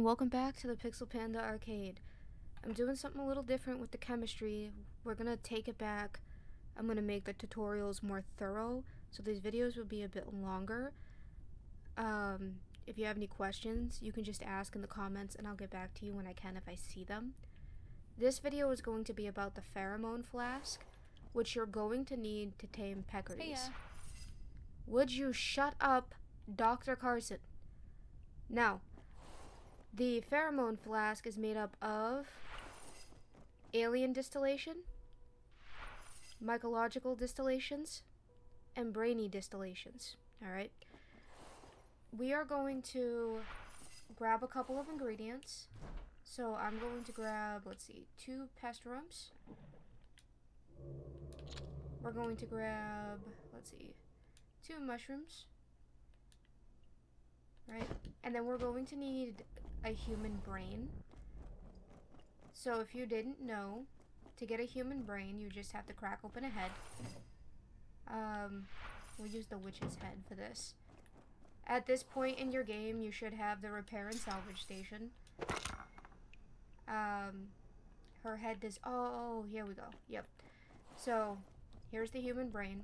welcome back to the Pixel Panda arcade. I'm doing something a little different with the chemistry. We're gonna take it back. I'm gonna make the tutorials more thorough, so these videos will be a bit longer. If you have any questions, you can just ask in the comments and I'll get back to you when I can if I see them. This video is going to be about the Pheromone Flask, which you're going to need to tame peccaries. Would you shut up, Dr. Carson? Now, the Pheromone Flask is made up of Alien Distillation, Mycological Distillations, and Brainy Distillations. Alright? We are going to grab a couple of ingredients. So I'm going to grab, 2 Pest Rumps. We're going to grab, 2 mushrooms. Right? And then we're going to need a human brain. So if you didn't know, to get a human brain, you just have to crack open a head. We'll use the witch's head for this. At this point in your game, you should have the repair and salvage station. Her head does, oh, here we go. Yep. So, here's the human brain.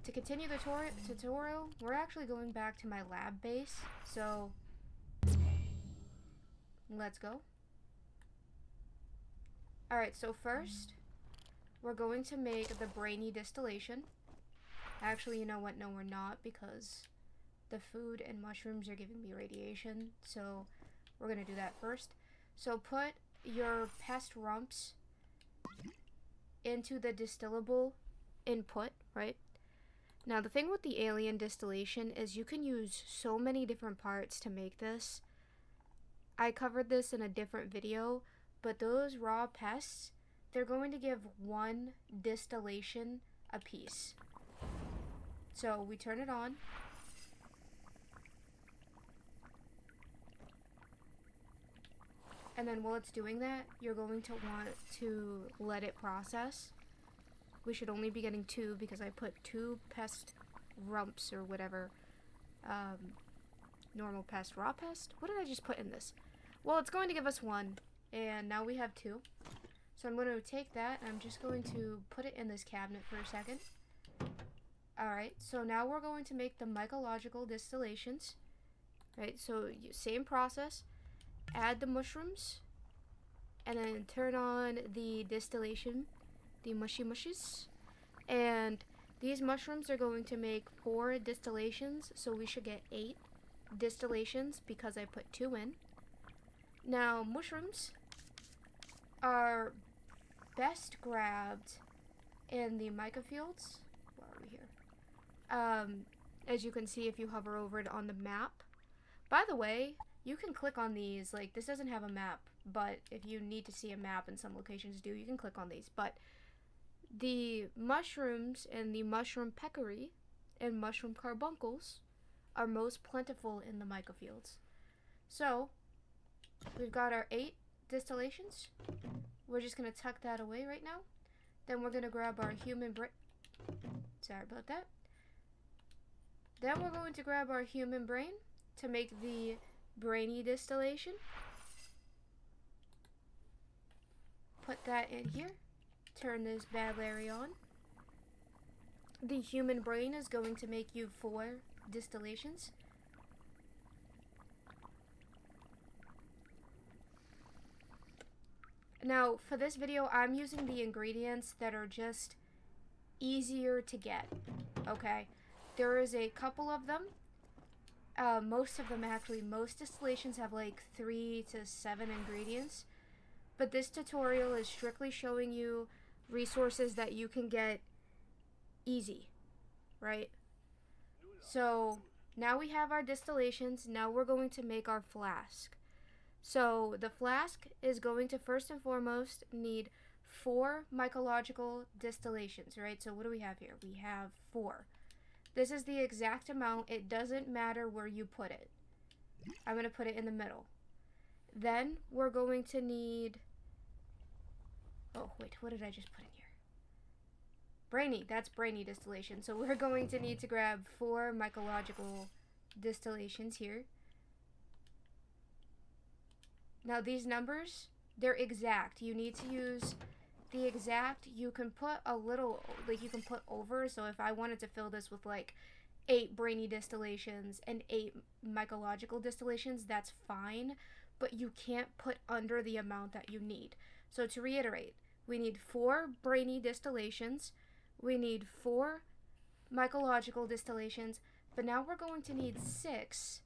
To continue the tutorial, we're actually going back to my lab base, so let's go. Alright, so first, we're going to make the Brainy Distillation. Actually, you know what? No, we're not, because the food and mushrooms are giving me radiation, so we're going to do that first. So put your pest rumps into the distillable input, right? Now, the thing with the Alien Distillation is you can use so many different parts to make this. I covered this in a different video, but those raw pests, they're going to give 1 distillation a piece. So we turn it on. And then while it's doing that, you're going to want to let it process. We should only be getting 2 because I put 2 pest rumps or whatever. Normal pest, raw pest? What did I just put in this? Well, it's going to give us 1, and now we have 2. So I'm going to take that, and I'm just going to put it in this cabinet for a second. Alright, so now we're going to make the Mycological Distillations. Right, so same process. Add the mushrooms, and then turn on the distillation, the mushy mushes, and these mushrooms are going to make 4 distillations, so we should get 8 distillations because I put 2 in. Now, mushrooms are best grabbed in the mica fields. Where are we here? As you can see if you hover over it on the map. By the way, you can click on these, like, this doesn't have a map, but if you need to see a map, and some locations do, you can click on these. But the mushrooms and the mushroom peccary and mushroom carbuncles are most plentiful in the mica fields. So, we've got our 8 distillations. We're just going to tuck that away right now. Then we're going to grab our human brain. Sorry about that. Then we're going to grab our human brain to make the Brainy Distillation. Put that in here. Turn this bad Larry on. The human brain is going to make you 4 distillations. Now, for this video, I'm using the ingredients that are just easier to get. Okay? There is a couple of them. Most of them, actually, most distillations have like 3 to 7 ingredients. But this tutorial is strictly showing you resources that you can get easy, right? So, now we have our distillations. Now we're going to make our flask. So, the flask is going to first and foremost need 4 mycological distillations, right? So, what do we have here? We have 4. This is the exact amount. It doesn't matter where you put it. I'm going to put it in the middle. Then we're going to need... Oh, wait. What did I just put in here? Brainy. That's Brainy Distillation. So we're going to need to grab 4 mycological distillations here. Now these numbers, they're exact. You need to use the exact. You can put a little, like you can put over. So if I wanted to fill this with like 8 Brainy Distillations and 8 Mycological Distillations, that's fine. But you can't put under the amount that you need. So to reiterate, we need 4 Brainy Distillations. We need 4 Mycological Distillations. But now we're going to need 6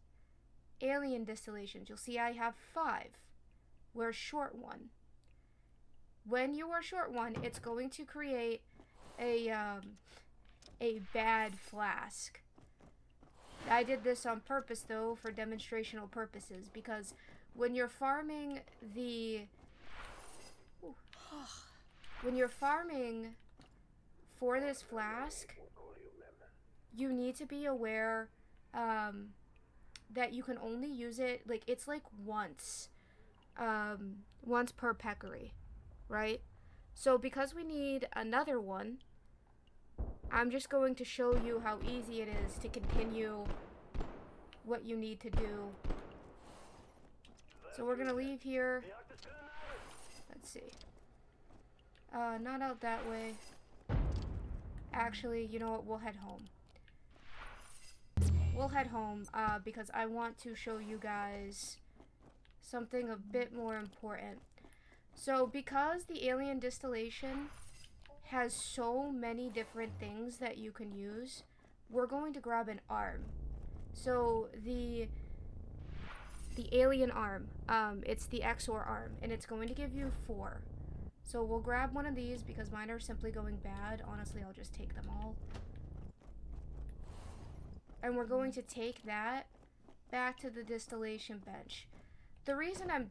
Alien Distillations. You'll see I have 5. We're short 1. When you are short 1, it's going to create a bad flask. I did this on purpose though for demonstrational purposes, because when you're farming for this flask, you need to be aware that you can only use it, like, it's like once per peccary, right? So because we need another one, I'm just going to show you how easy it is to continue what you need to do. So we're gonna leave here. Let's see. Not out that way. Actually, you know what? We'll head home. We'll head home because I want to show you guys something a bit more important. So because the Alien Distillation has so many different things that you can use, we're going to grab an arm. So the alien arm, it's the Exor arm, and it's going to give you 4. So we'll grab one of these because mine are simply going bad. Honestly, I'll just take them all. And we're going to take that back to the distillation bench. The reason I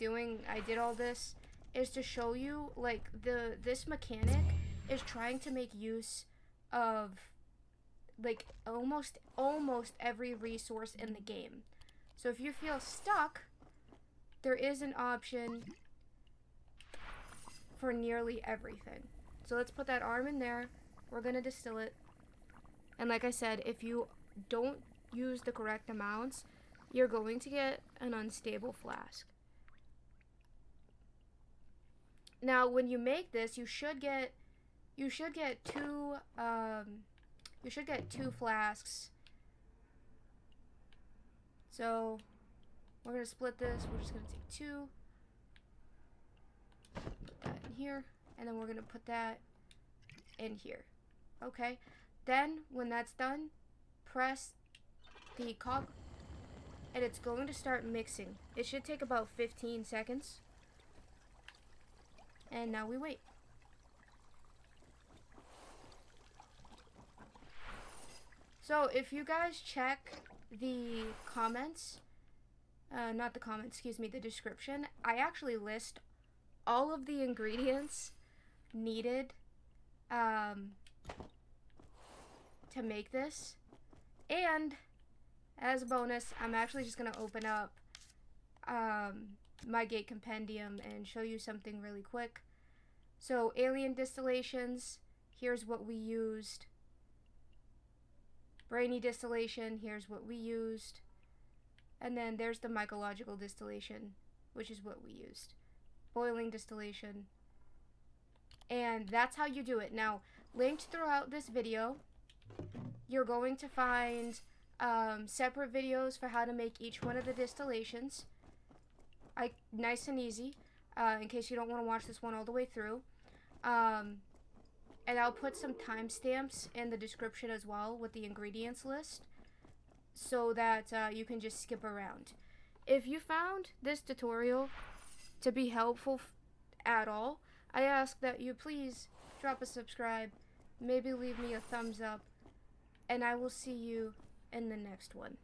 did all this is to show you, like, this mechanic is trying to make use of, like, almost every resource in the game. So if you feel stuck, there is an option for nearly everything. So let's put that arm in there. We're gonna distill it. And like I said, if you don't use the correct amounts, you're going to get an unstable flask. Now, when you make this, you should get 2 flasks. So we're gonna split this. We're just gonna take 2, put that in here, and then we're gonna put that in here. Okay. Then when that's done, press the cog, and it's going to start mixing. It should take about 15 seconds. And now we wait. So if you guys check the comments, the description, I actually list all of the ingredients needed to make this. And as a bonus, I'm actually just going to open up my Gate Compendium and show you something really quick. So Alien Distillations, here's what we used. Brainy Distillation, here's what we used. And then there's the Mycological Distillation, which is what we used. Boiling Distillation. And that's how you do it. Now, linked throughout this video, you're going to find separate videos for how to make each one of the distillations. Nice and easy, in case you don't want to watch this one all the way through. And I'll put some timestamps in the description as well with the ingredients list, so that you can just skip around. If you found this tutorial to be helpful at all, I ask that you please drop a subscribe, maybe leave me a thumbs up, and I will see you in the next one.